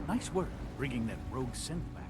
Nice work bringing that rogue synth back.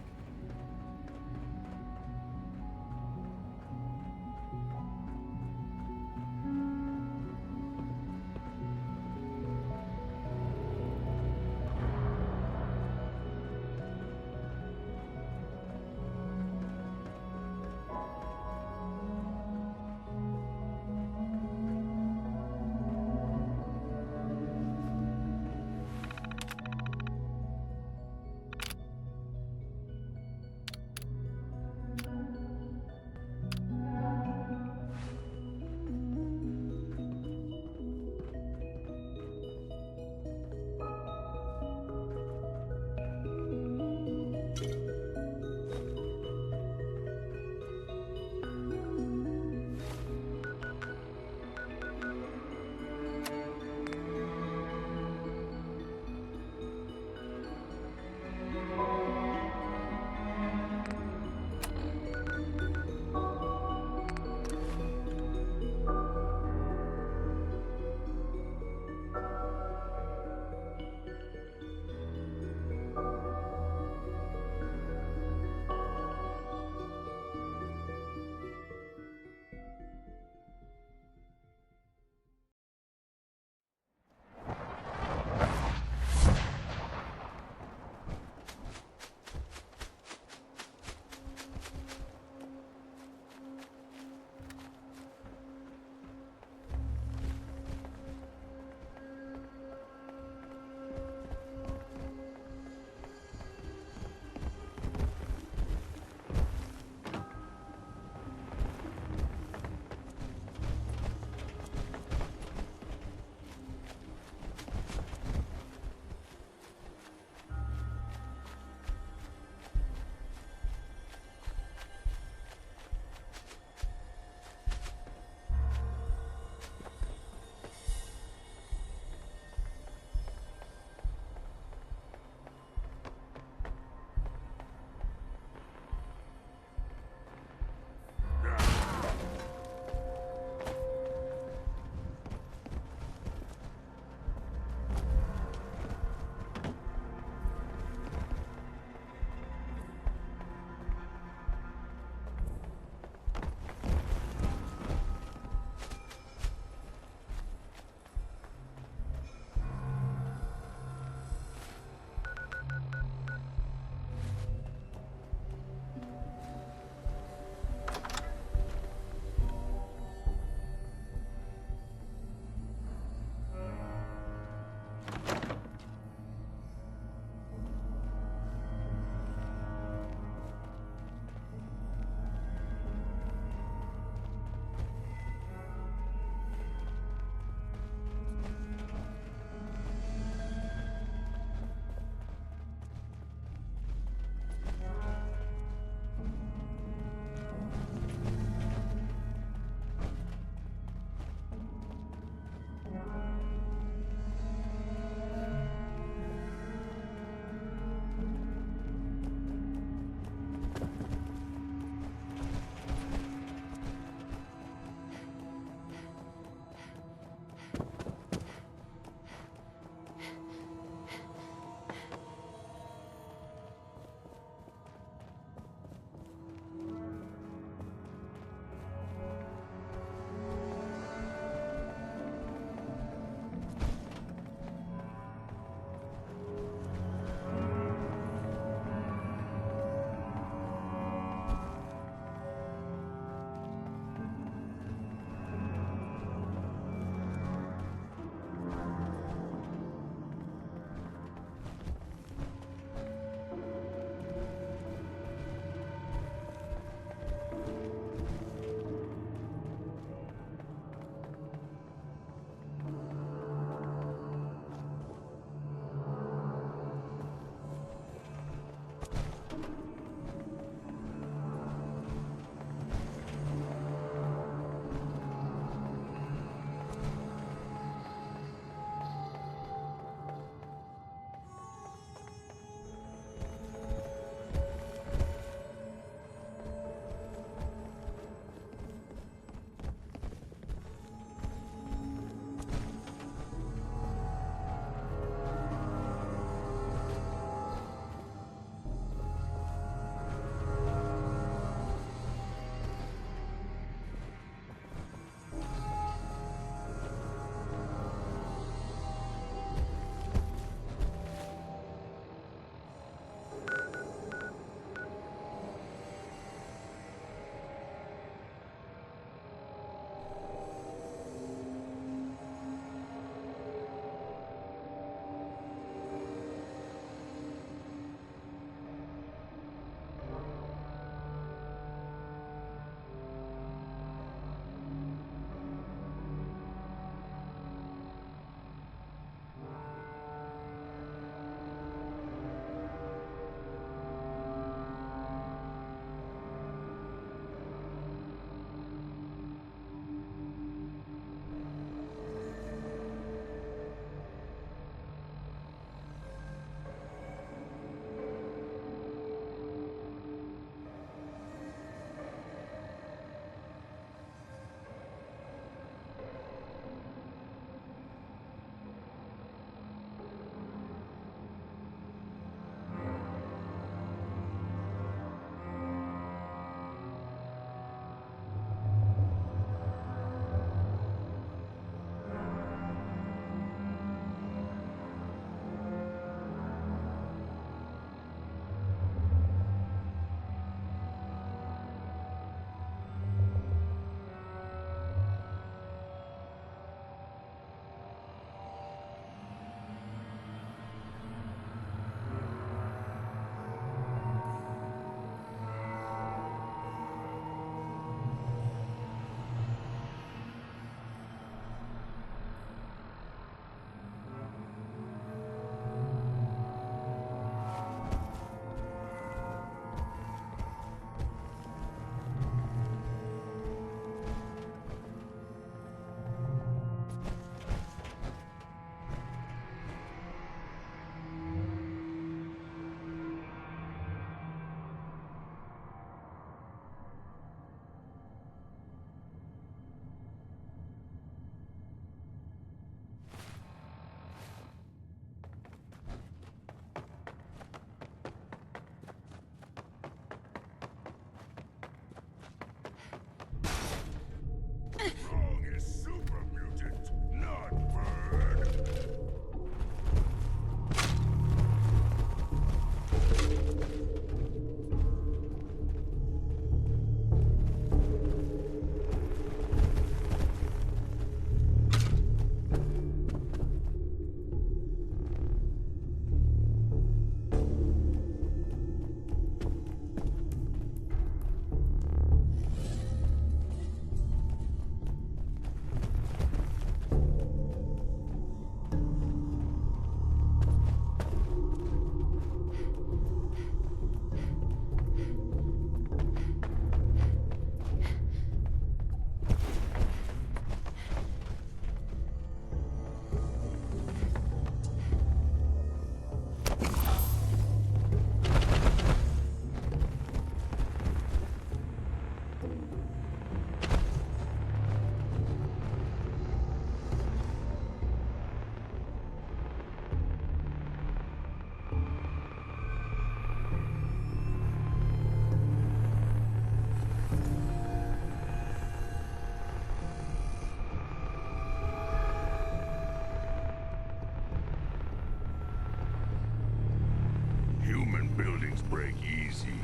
Human buildings break easy.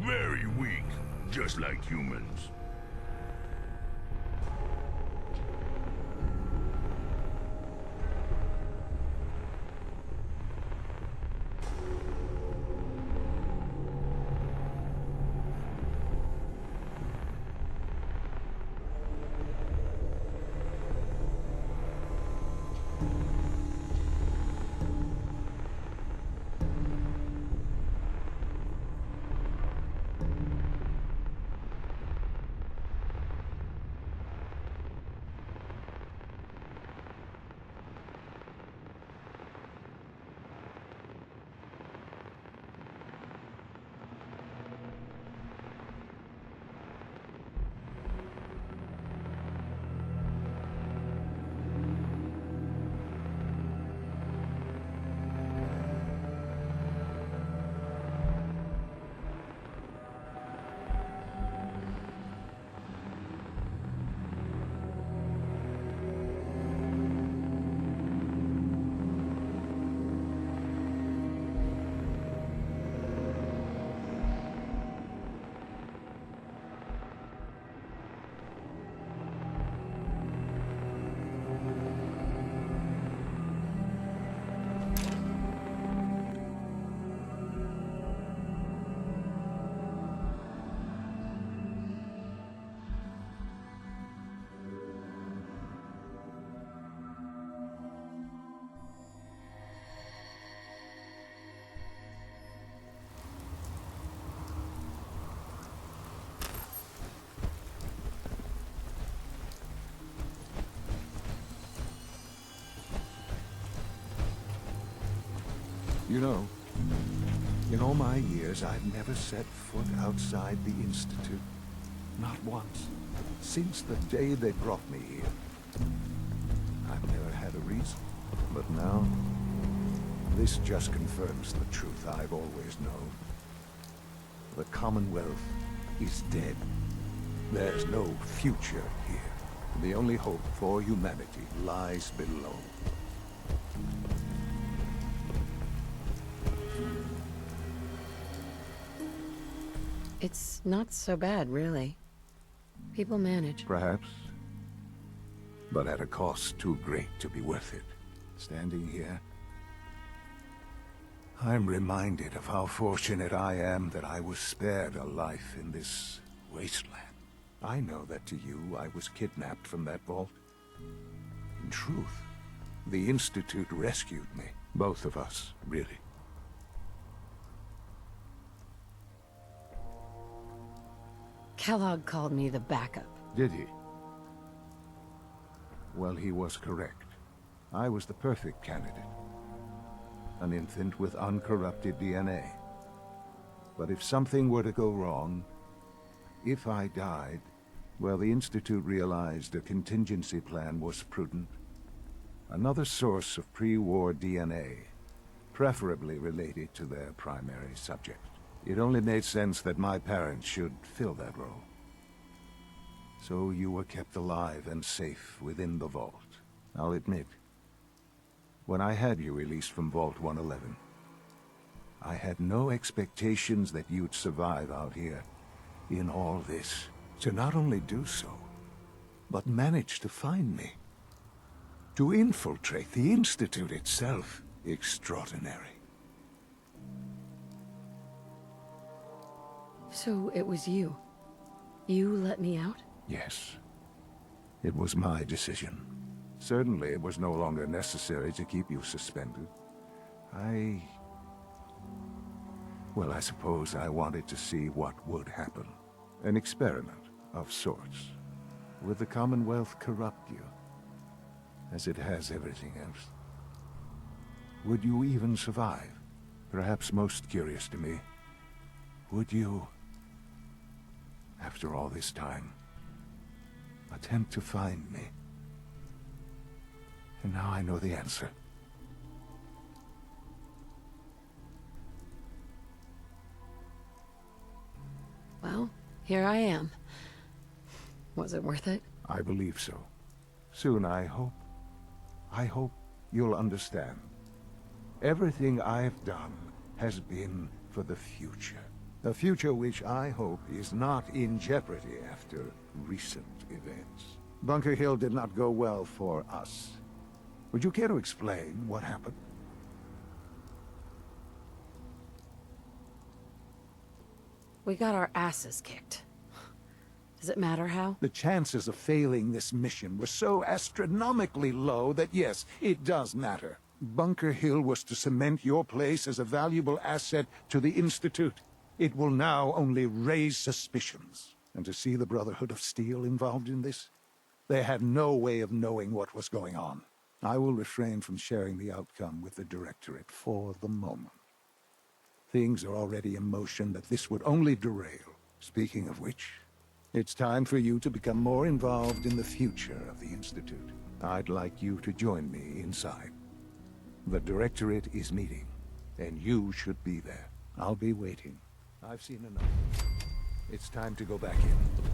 Very weak, just like humans. You know, in all my years, I've never set foot outside the Institute. Not once. Since the day they brought me here. I've never had a reason. But now, this just confirms the truth I've always known. The Commonwealth is dead. There's no future here. The only hope for humanity lies below. It's not so bad, really. People manage. Perhaps. But at a cost too great to be worth it. Standing here, I'm reminded of how fortunate I am that I was spared a life in this wasteland. I know that to you, I was kidnapped from that vault. In truth, the Institute rescued me. Both of us, really. Kellogg called me the backup. Did he? Well, he was correct. I was the perfect candidate. An infant with uncorrupted DNA. But if something were to go wrong, if I died, well, the Institute realized a contingency plan was prudent. Another source of pre-war DNA, preferably related to their primary subject. It only made sense that my parents should fill that role. So you were kept alive and safe within the vault. I'll admit, when I had you released from Vault 111, I had no expectations that you'd survive out here in all this. To not only do so, but manage to find me. To infiltrate the Institute itself. Extraordinary. So it was you. You let me out? Yes. It was my decision. Certainly it was no longer necessary to keep you suspended. Well, I suppose I wanted to see what would happen. An experiment of sorts. Would the Commonwealth corrupt you? As it has everything else? Would you even survive? Perhaps most curious to me, would you, after all this time, attempt to find me? And now I know the answer. Well, here I am. Was it worth it? I believe so. Soon, I hope. I hope you'll understand. Everything I've done has been for the future. A future which I hope is not in jeopardy after recent events. Bunker Hill did not go well for us. Would you care to explain what happened? We got our asses kicked. Does it matter how? The chances of failing this mission were so astronomically low that yes, it does matter. Bunker Hill was to cement your place as a valuable asset to the Institute. It will now only raise suspicions. And to see the Brotherhood of Steel involved in this? They had no way of knowing what was going on. I will refrain from sharing the outcome with the Directorate for the moment. Things are already in motion that this would only derail. Speaking of which, it's time for you to become more involved in the future of the Institute. I'd like you to join me inside. The Directorate is meeting, and you should be there. I'll be waiting. I've seen enough. It's time to go back in.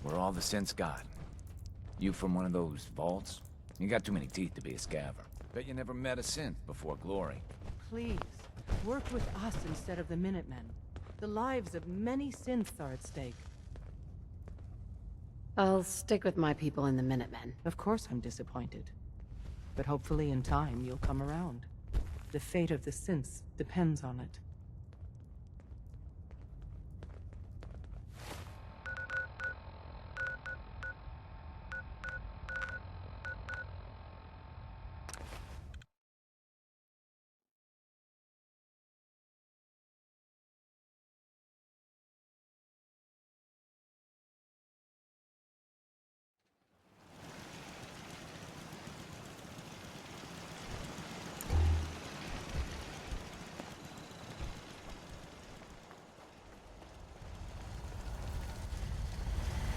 Where all the synths got? You from one of those vaults? You got too many teeth to be a scaver. Bet you never met a synth before Glory. Please, work with us instead of the Minutemen. The lives of many synths are at stake. I'll stick with my people in the Minutemen. Of course I'm disappointed. But hopefully in time you'll come around. The fate of the synths depends on it.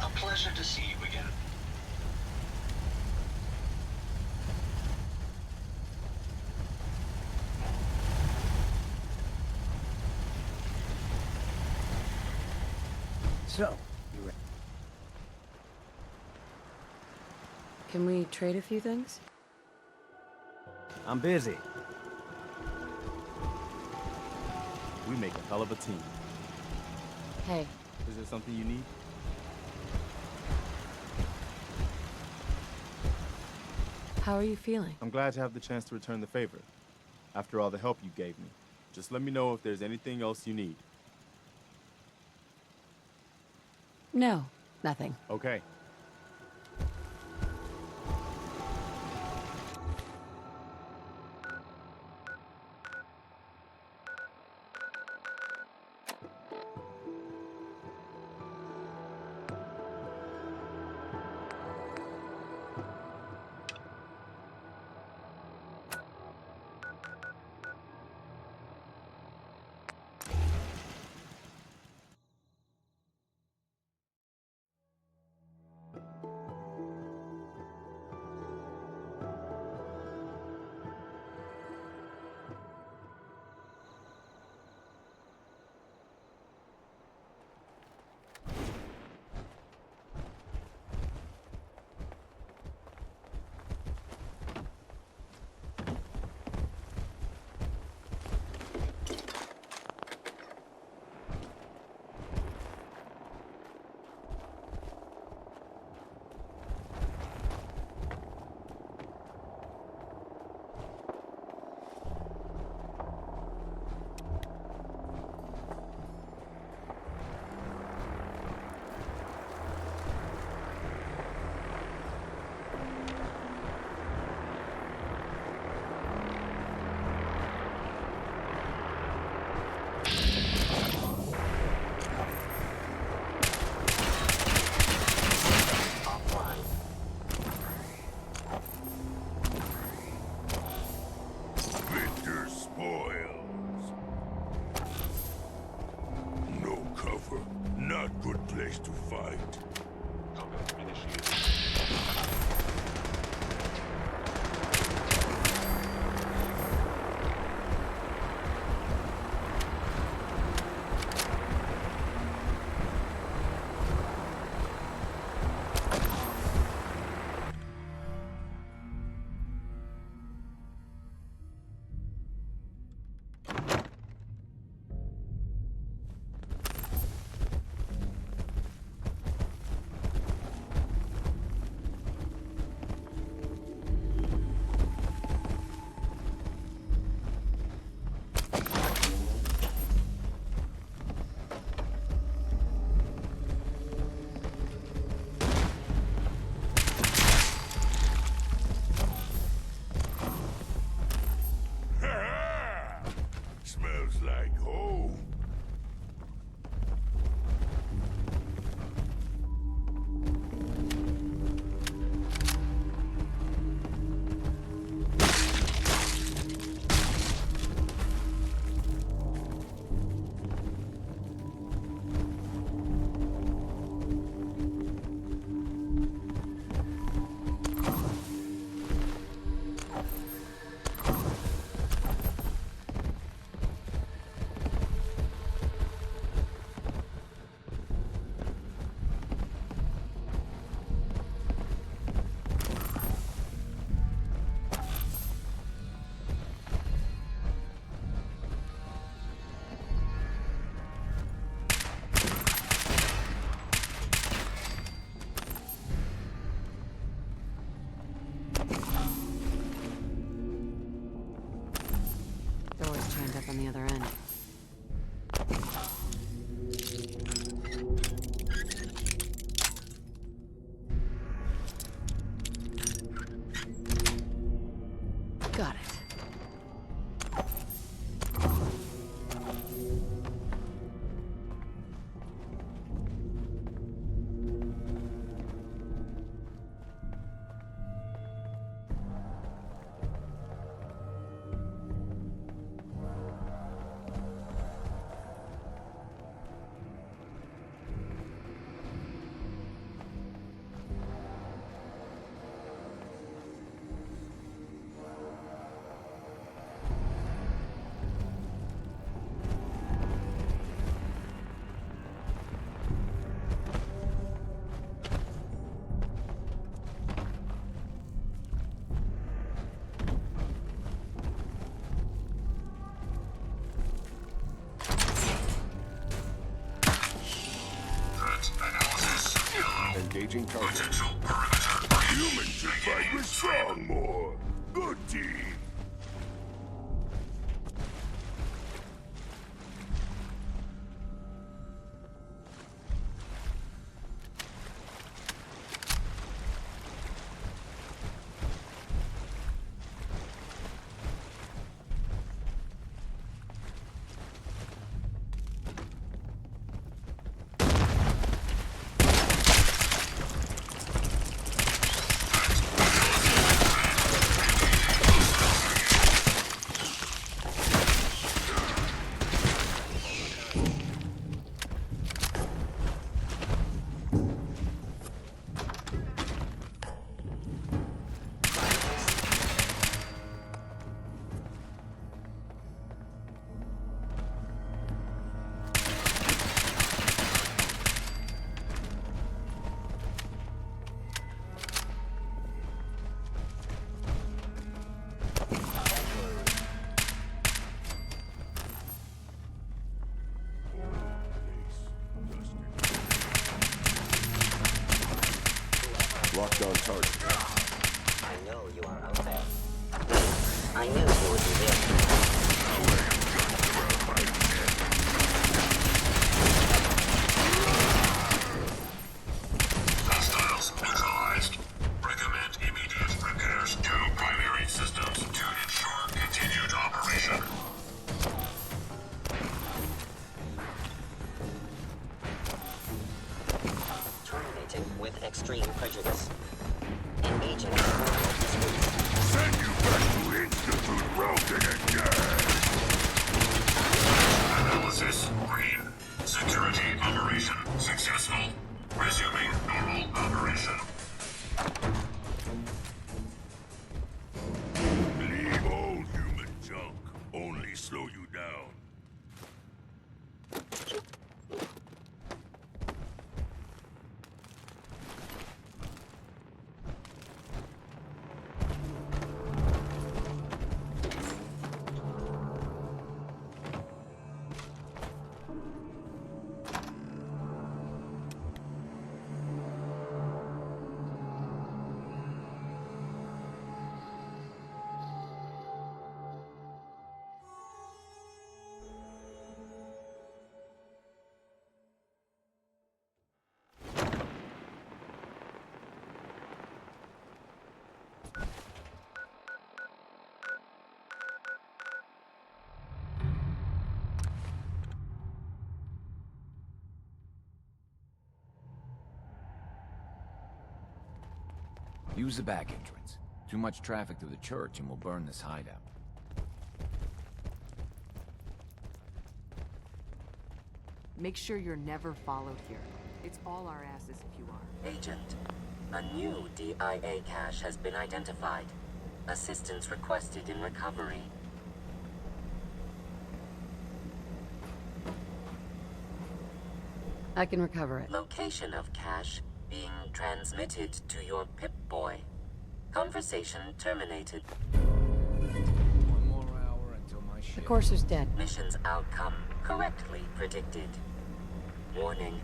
A pleasure to see you again. So, you ready? Can we trade a few things? I'm busy. We make a hell of a team. Hey, Is there something you need? how are you feeling? I'm glad to have the chance to return the favor. After all the help you gave me. Just let me know if there's anything else you need. No, nothing. Okay. path on the other end. Got it. Engaging target. Humans should fight with strong more. Good team. Locked on target. I know you are out there. I knew you would be there. Hostiles neutralized. Recommend immediate repairs to primary systems to ensure continued operation. Terminating with extreme prejudice. Engaging normal disputes. Send you back to Institute Broken again! Analysis green. Security operation successful. Resuming normal operation. Leave all human junk. Only slow you down. Use the back entrance. Too much traffic through the church and we'll burn this hideout. Make sure you're never followed here. It's all our asses if you are. Agent, a new DIA cache has been identified. Assistance requested in recovery. I can recover it. Location of cache being transmitted to your Pip-Boy. Conversation terminated. One more hour until my The ship. Courser's dead. Mission's outcome correctly predicted. Warning.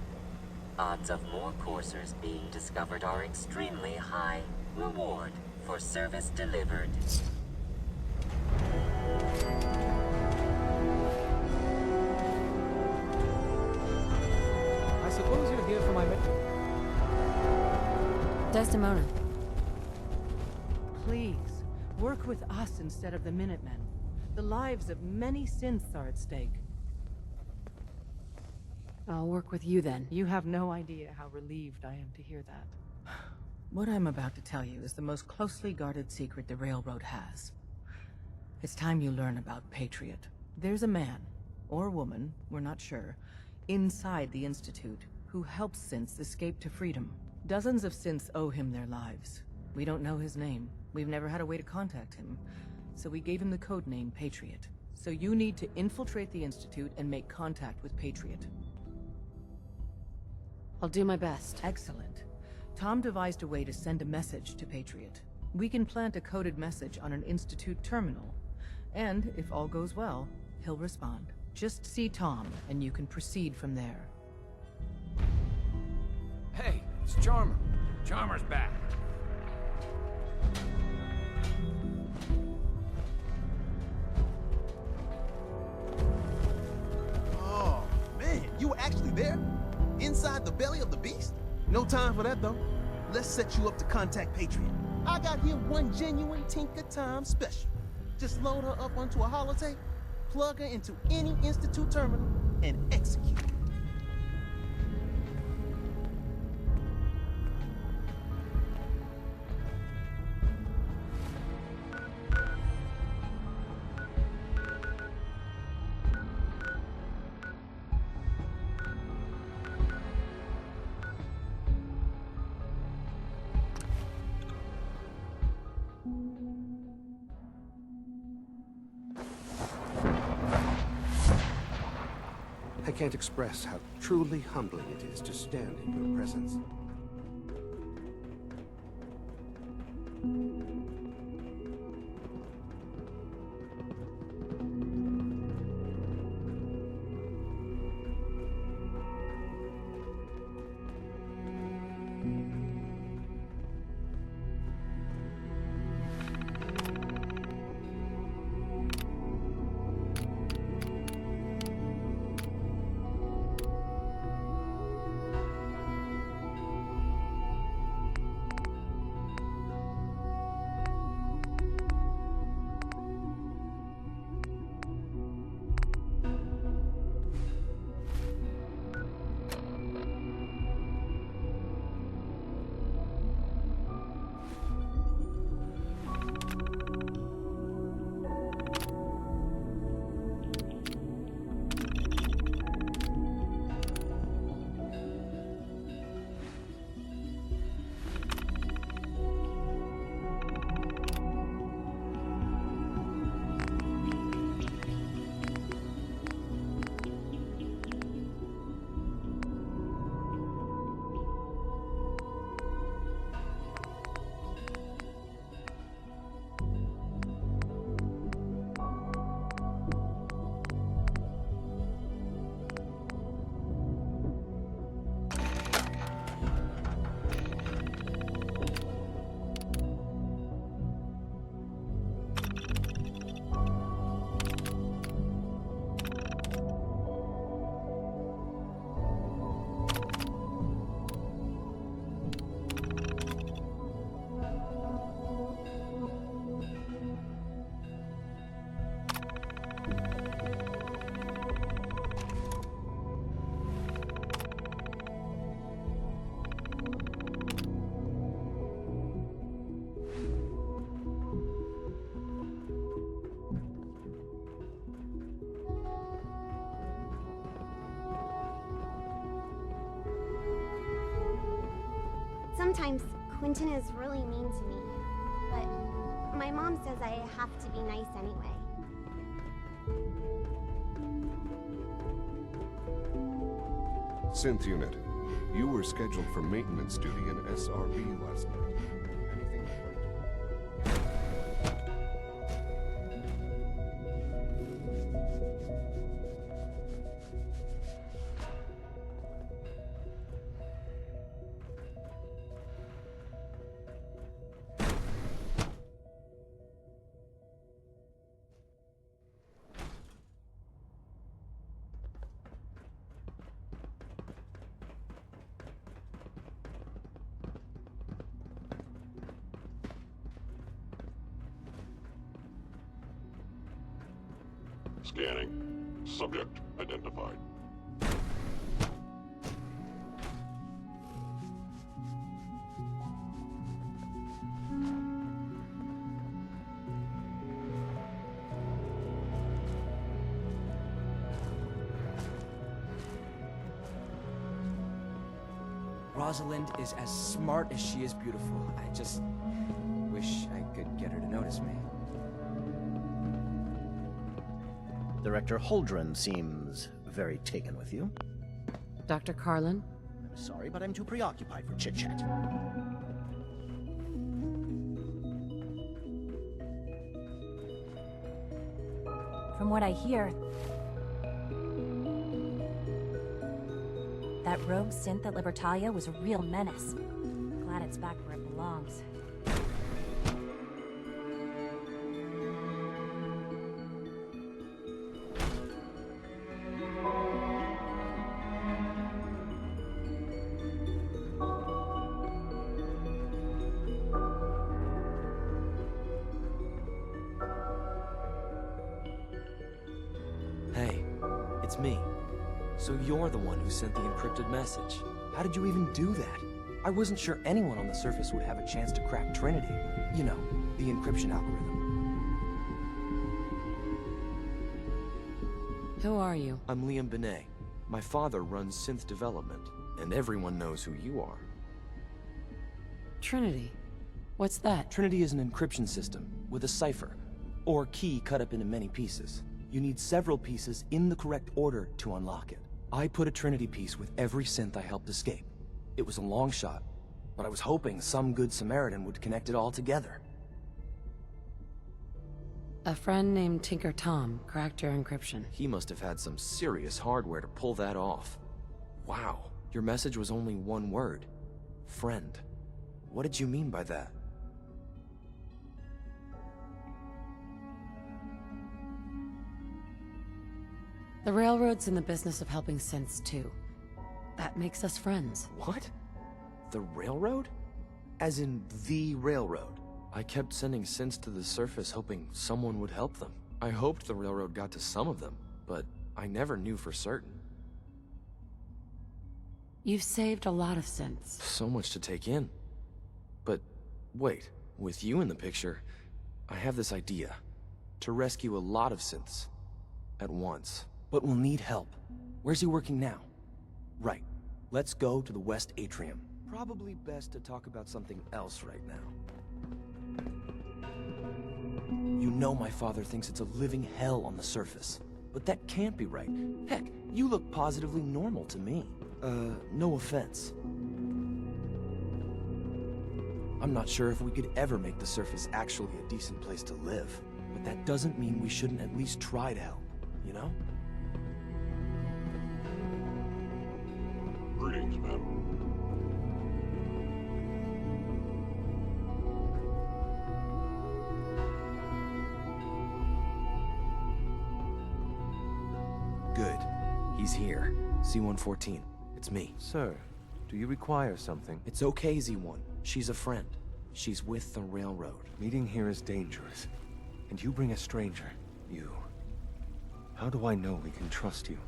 Odds of more coursers being discovered are extremely high. Reward for service delivered. Desdemona. Please, work with us instead of the Minutemen. The lives of many synths are at stake. I'll work with you then. You have no idea how relieved I am to hear that. What I'm about to tell you is the most closely guarded secret the Railroad has. It's time you learn about Patriot. There's a man, or woman, we're not sure, inside the Institute, who helps synths escape to freedom. Dozens of synths owe him their lives. We don't know his name. We've never had a way to contact him. So we gave him the codename Patriot. So you need to infiltrate the Institute and make contact with Patriot. I'll do my best. Excellent. Tom devised a way to send a message to Patriot. We can plant a coded message on an Institute terminal. And, if all goes well, he'll respond. Just see Tom, and you can proceed from there. Hey, it's Charmer. Charmer's back. Oh, man, you were actually there? Inside the belly of the beast? No time for that, though. Let's set you up to contact Patriot. I got here one genuine Tinker Time special. Just load her up onto a holotape, plug her into any Institute terminal, and execute. I can't express how truly humbling it is to stand in your presence. Sometimes Quentin is really mean to me, but my mom says I have to be nice anyway. Synth Unit, you were scheduled for maintenance duty in SRB last night. Anything Scanning. Subject identified. Rosalind is as smart as she is beautiful. I just wish I could get her to notice me. Director Holdren seems very taken with you. Dr. Carlin? I'm sorry, but I'm too preoccupied for chit-chat. From what I hear, that rogue synth at Libertalia was a real menace. Glad it's back where it belongs. Hey, it's me. So you're the one who sent the encrypted message. How did you even do that? I wasn't sure anyone on the surface would have a chance to crack Trinity. You know, the encryption algorithm. Who are you? I'm Liam Benet. My father runs synth development, and everyone knows who you are. Trinity. What's that? Trinity is an encryption system with a cipher, or key cut up into many pieces. You need several pieces in the correct order to unlock it. I put a Trinity piece with every synth I helped escape. It was a long shot, but I was hoping some good Samaritan would connect it all together. A friend named Tinker Tom cracked your encryption. He must have had some serious hardware to pull that off. Wow, your message was only one word. Friend. What did you mean by that? The Railroad's in the business of helping synths too. That makes us friends. What? The Railroad? As in the Railroad? I kept sending synths to the surface hoping someone would help them. I hoped the Railroad got to some of them, but I never knew for certain. You've saved a lot of synths. So much to take in. But wait, with you in the picture, I have this idea. To rescue a lot of synths. At once. But we'll need help. Where's he working now? Right. Let's go to the West Atrium. Probably best to talk about something else right now. You know my father thinks it's a living hell on the surface. But that can't be right. Heck, you look positively normal to me. No offense. I'm not sure if we could ever make the surface actually a decent place to live. But that doesn't mean we shouldn't at least try to help, you know? Greetings, madam. Good. He's here. C-114. It's me. Sir, do you require something? It's okay, Z-1. She's a friend. She's with the Railroad. Meeting here is dangerous. And you bring a stranger. You. How do I know we can trust you?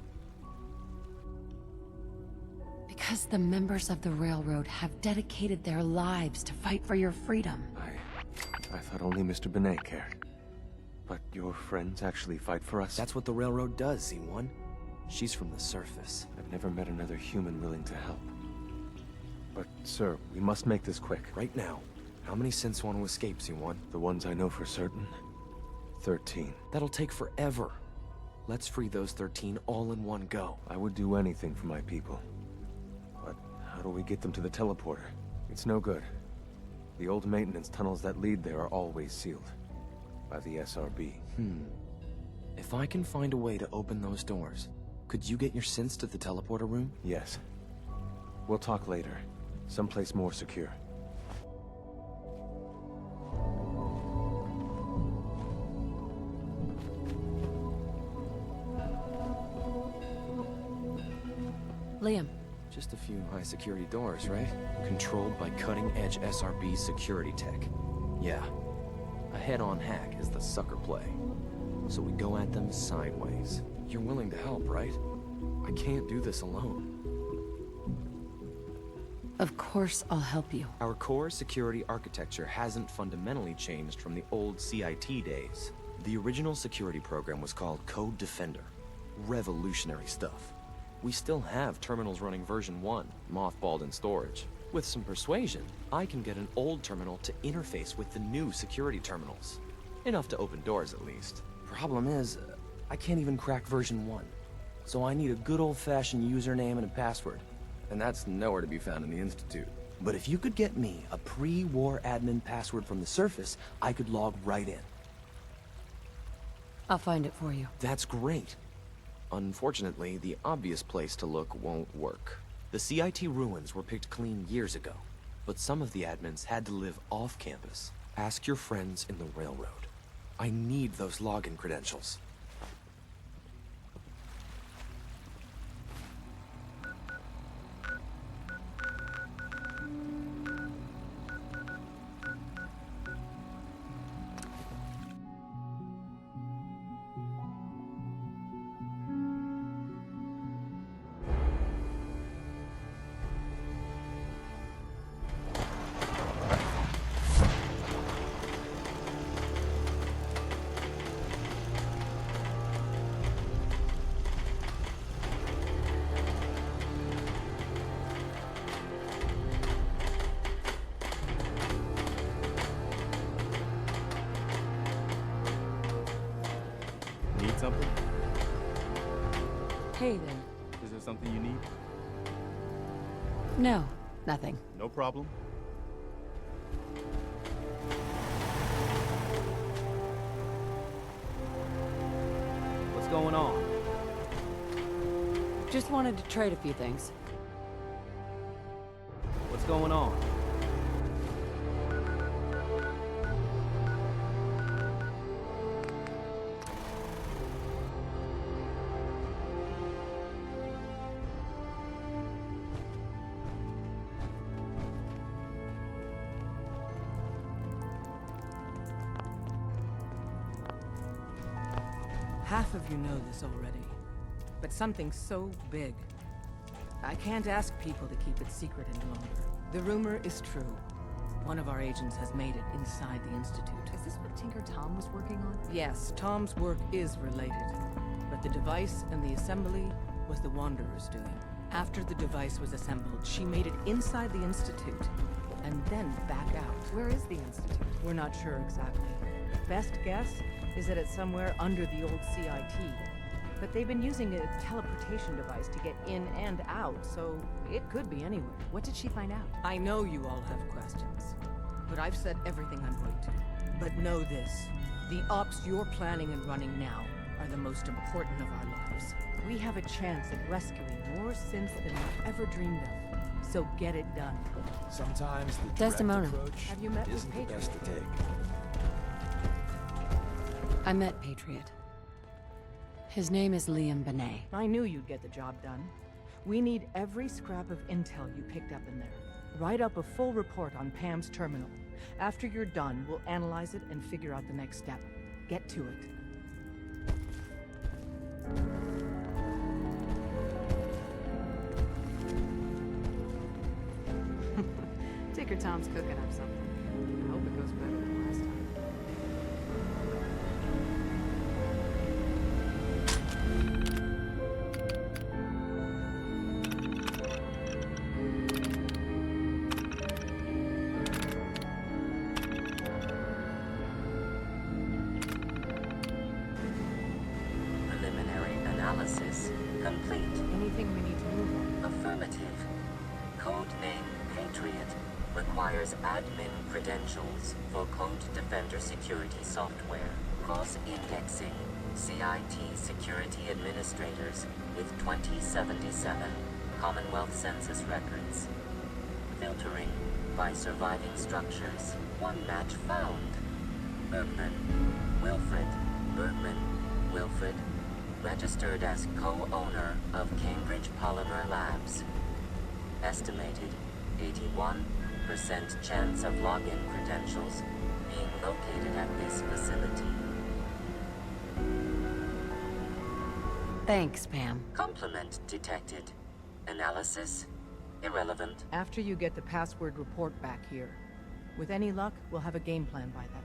Because the members of the Railroad have dedicated their lives to fight for your freedom. I thought only Mr. Benet cared. But your friends actually fight for us? That's what the Railroad does, Z-1. She's from the surface. I've never met another human willing to help. But, sir, we must make this quick. Right now. How many synths want to escape, Z-1? The ones I know for certain? 13. That'll take forever. Let's free those 13 all in one go. I would do anything for my people. But how do we get them to the teleporter? It's no good. The old maintenance tunnels that lead there are always sealed. By the SRB. If I can find a way to open those doors, could you get your synths to the teleporter room? Yes. We'll talk later. Someplace more secure. Liam. Just a few high-security doors, right? Controlled by cutting-edge SRB security tech. Yeah. A head-on hack is the sucker play. so we go at them sideways. You're willing to help, right? I can't do this alone. Of course I'll help you. Our core security architecture hasn't fundamentally changed from the old CIT days. The original security program was called Code Defender. Revolutionary stuff. We still have terminals running version 1, mothballed in storage. With some persuasion, I can get an old terminal to interface with the new security terminals. Enough to open doors, at least. Problem is, I can't even crack version 1. So I need a good old-fashioned username and a password. And that's nowhere to be found in the Institute. But if you could get me a pre-war admin password from the surface, I could log right in. I'll find it for you. That's great. Unfortunately, the obvious place to look won't work. The CIT ruins were picked clean years ago, but some of the admins had to live off campus. Ask your friends in the railroad. I need those login credentials. Need something? Hey there. Is there something you need? No, nothing. No problem. What's going on? Just wanted to trade a few things. What's going on? Half of you know this already, but something so big, I can't ask people to keep it secret any longer. The rumor is true. One of our agents has made it inside the Institute. Is this what Tinker Tom was working on? Yes, Tom's work is related, but the device and the assembly was the Wanderer's doing. After the device was assembled, she made it inside the Institute, and then back out. Where is the Institute? We're not sure exactly. Best guess is that it's somewhere under the old CIT. But they've been using a teleportation device to get in and out, so it could be anywhere. What did she find out? I know you all have questions, but I've said everything I'm going to. But know this, the ops you're planning and running now are the most important of our lives. We have a chance at rescuing more synths than we've ever dreamed of, so get it done. Sometimes the direct Desdemona. approach Have you met with isn't the Patriot? best to take. I met Patriot. His name is Liam Benet. I knew you'd get the job done. We need every scrap of intel you picked up in there. Write up a full report on Pam's terminal. After you're done, we'll analyze it and figure out the next step. Get to it. Tinker Tom's cooking up something. I hope it goes better than last time. Preliminary analysis complete. Anything we need to move on? Affirmative. Codename Patriot requires admin credentials for Code Defender security software. Cross-indexing CIT security administrators with 2077 Commonwealth Census records. Filtering by surviving structures. One match found. Bergman. Wilfred. Bergman. Wilfred. Registered as co-owner of Cambridge Polymer Labs. Estimated 81% chance of login credentials being located at this facility. Thanks, Pam. Compliment detected. Analysis? Irrelevant. After you get the password report back here. With any luck, we'll have a game plan by then.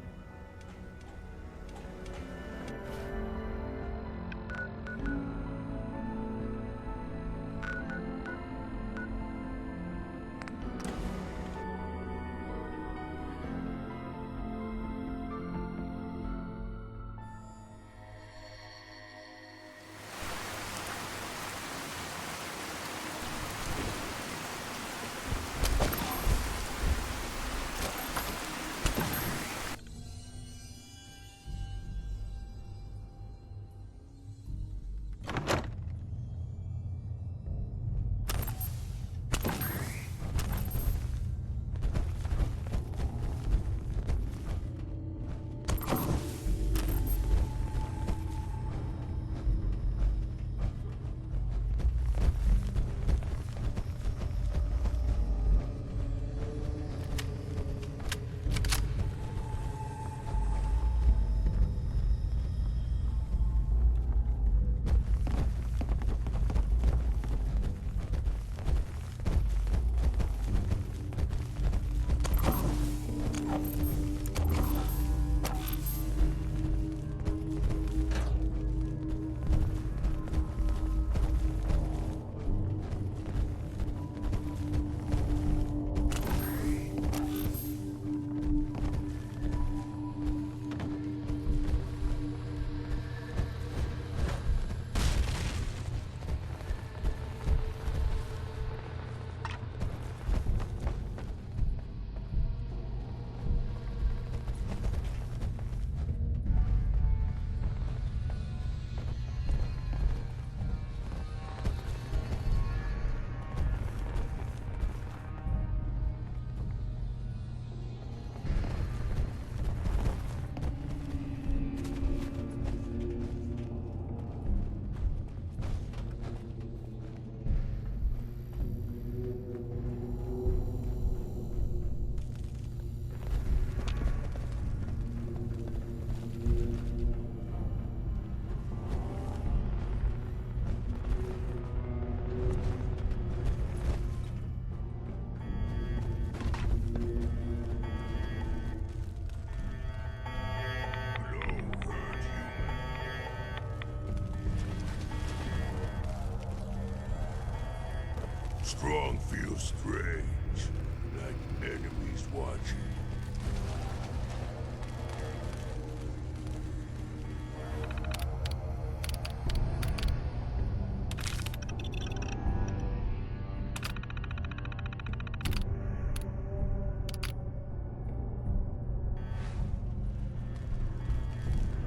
Strong feels strange, like enemies watching.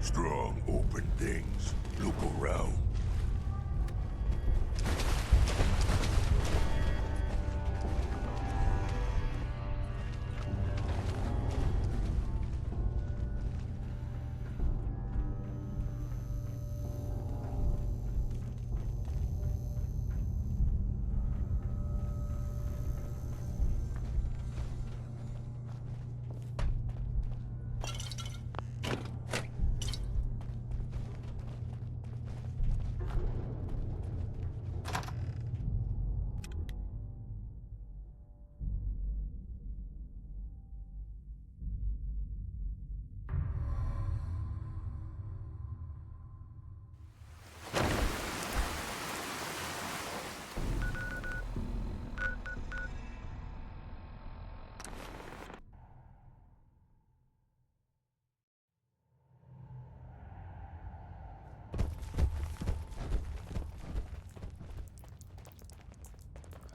Strong open things. Look around.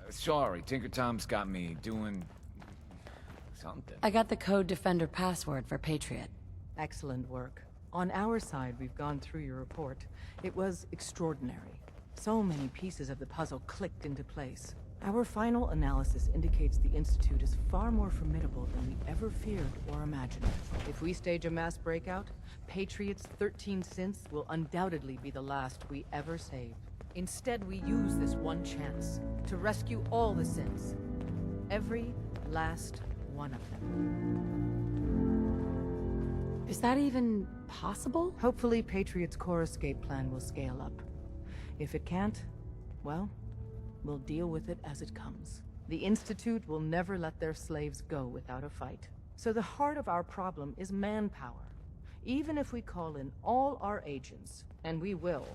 Sorry, Tinker Tom's got me doing... something. I got the Code Defender password for Patriot. Excellent work. On our side, we've gone through your report. It was extraordinary. So many pieces of the puzzle clicked into place. Our final analysis indicates the Institute is far more formidable than we ever feared or imagined. If we stage a mass breakout, Patriot's 13 synths will undoubtedly be the last we ever save. Instead, we use this one chance to rescue all the synths. Every last one of them. Is that even possible? Hopefully, Patriot's core escape plan will scale up. If it can't, well, we'll deal with it as it comes. The Institute will never let their slaves go without a fight. So the heart of our problem is manpower. Even if we call in all our agents, and we will,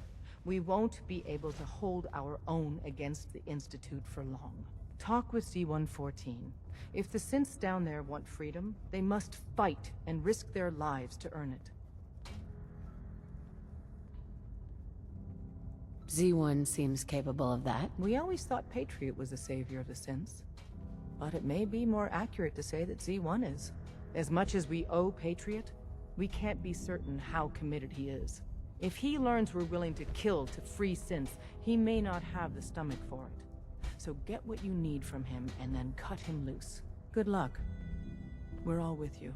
we won't be able to hold our own against the Institute for long. Talk with C-114. If the synths down there want freedom, they must fight and risk their lives to earn it. Z1 seems capable of that. We always thought Patriot was the savior of the synths. But it may be more accurate to say that Z1 is. As much as we owe Patriot, we can't be certain how committed he is. If he learns we're willing to kill to free synths, he may not have the stomach for it. So get what you need from him and then cut him loose. Good luck. We're all with you.